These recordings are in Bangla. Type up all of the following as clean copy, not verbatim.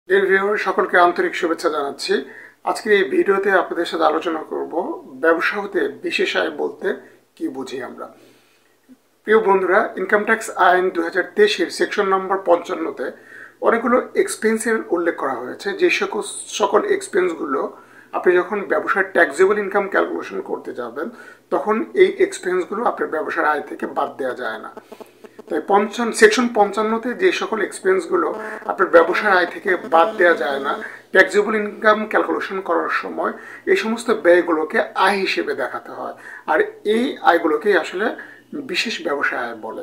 ডিয়ার ভিউয়ার, সকলকে আন্তরিক শুভেচ্ছা জানাচ্ছি। আজকের এই ভিডিওতে আপনাদের সাথে আলোচনা করব ব্যবসা হতে বিশেষ আয় বলতে কি বুঝি আমরা। প্রিয় বন্ধুরা, ইনকাম ট্যাক্স আইন 2023-এর সেকশন নম্বর 55-তে অনেকগুলো এক্সপেন্সের উল্লেখ করা হয়েছে। যে সকল এক্সপেন্সগুলো আপনি যখন ব্যবসার ট্যাক্সেবল ইনকাম ক্যালকুলেশন করতে যাবেন তখন এই এক্সপেন্সগুলো আপনার ব্যবসার আয় থেকে বাদ দেওয়া যায় না। তাই সেকশন 55-তে যে সকল এক্সপেন্সগুলো আপনার ব্যবসার আয় থেকে বাদ দেওয়া যায় না, ট্যাক্সেবল ইনকাম ক্যালকুলেশন করার সময় এই সমস্ত ব্যয়গুলোকে আয় হিসেবে দেখাতে হয়। আর এই আয়গুলোকেই আসলে বিশেষ ব্যবসায় আয় বলে।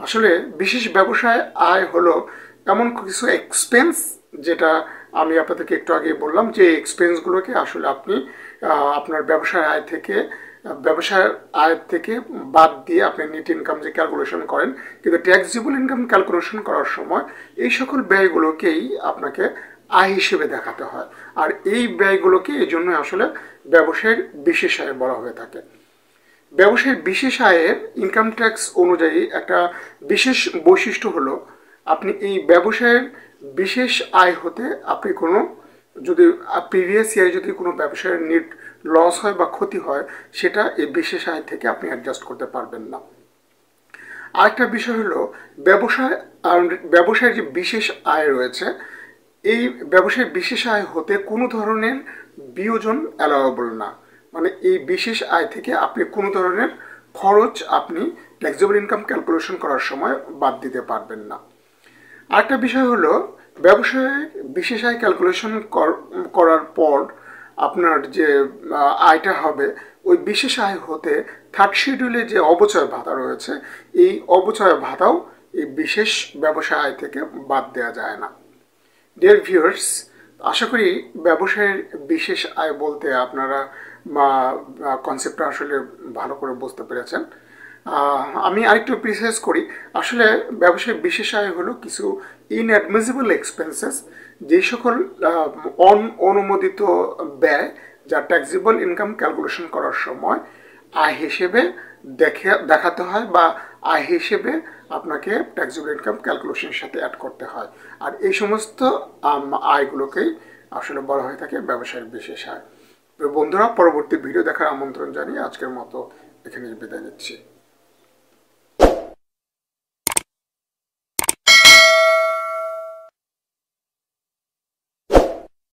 আসলে বিশেষ ব্যবসায় আয় হলো এমন কিছু এক্সপেন্স যেটা আমি আপনাদেরকে একটু আগে বললাম, যে এক্সপেন্সগুলোকে আসলে আপনি আপনার ব্যবসার আয় থেকে বাদ দিয়ে আপনি নেট ইনকাম যে ক্যালকুলেশন করেন, কিন্তু ট্যাক্সেবল ইনকাম ক্যালকুলেশন করার সময় এই সকল ব্যয়গুলোকেই আপনাকে আয় হিসেবে দেখাতে হয়। আর এই ব্যয়গুলোকে এই জন্য আসলে ব্যবসায়ের বিশেষ আয় বলা হয়ে থাকে। ব্যবসায়ের বিশেষ আয়ের ইনকাম ট্যাক্স অনুযায়ী একটা বিশেষ বৈশিষ্ট্য হলো, আপনি এই ব্যবসায়ের বিশেষ আয় হতে আপনি কোনো যদি প্রিভিয়াস ইয়ারে যদি কোনো ব্যবসায়ের নেট লস হয় বা ক্ষতি হয়, সেটা এই বিশেষ আয় থেকে আপনি অ্যাডজাস্ট করতে পারবেন না। আরেকটা বিষয় হলো, ব্যবসায়ের যে বিশেষ আয় রয়েছে, এই ব্যবসায়ের বিশেষ আয় হতে কোনো ধরনের বিয়োজন অ্যালাওয়েবল না। মানে এই বিশেষ আয় থেকে আপনি কোনো ধরনের খরচ আপনি ট্যাক্সেবল ইনকাম ক্যালকুলেশন করার সময় বাদ দিতে পারবেন না। আরেকটা বিষয় হলো, ব্যবসায়ের বিশেষ আয় ক্যালকুলেশন করার পর আপনার যে আয়টা হবে, ওই বিশেষ আয় হতে থার্ড শিডিউলে যে অবচয় ভাতা রয়েছে, এই অবচয় ভাতাও এই বিশেষ ব্যবসায় আয় থেকে বাদ দেওয়া যায় না। ডিয়ার ভিউয়ার্স, আশা করি ব্যবসায়ের বিশেষ আয় বলতে আপনারা কনসেপ্টটা আসলে ভালো করে বুঝতে পেরেছেন। আমি আরেকটু প্রিসাইজ করি। আসলে ব্যবসায়ের বিশেষ আয় হলো কিছু ইনঅ্যাডমিসিবল এক্সপেন্সেস, যে সকল অনুমোদিত ব্যয় যা ট্যাক্সেবল ইনকাম ক্যালকুলেশন করার সময় আয় হিসেবে দেখাতে হয় বা আয় হিসেবে আপনাকে ট্যাক্সেবল ইনকাম ক্যালকুলেশনের সাথে অ্যাড করতে হয়। আর এই সমস্ত আয়গুলোকেই আসলে বলা হয়ে থাকে ব্যবসায়ের বিশেষ আয়। বন্ধুরা, পরবর্তী ভিডিও দেখার আমন্ত্রণ জানিয়ে আজকের মতো এখানে বিদায় নিচ্ছি।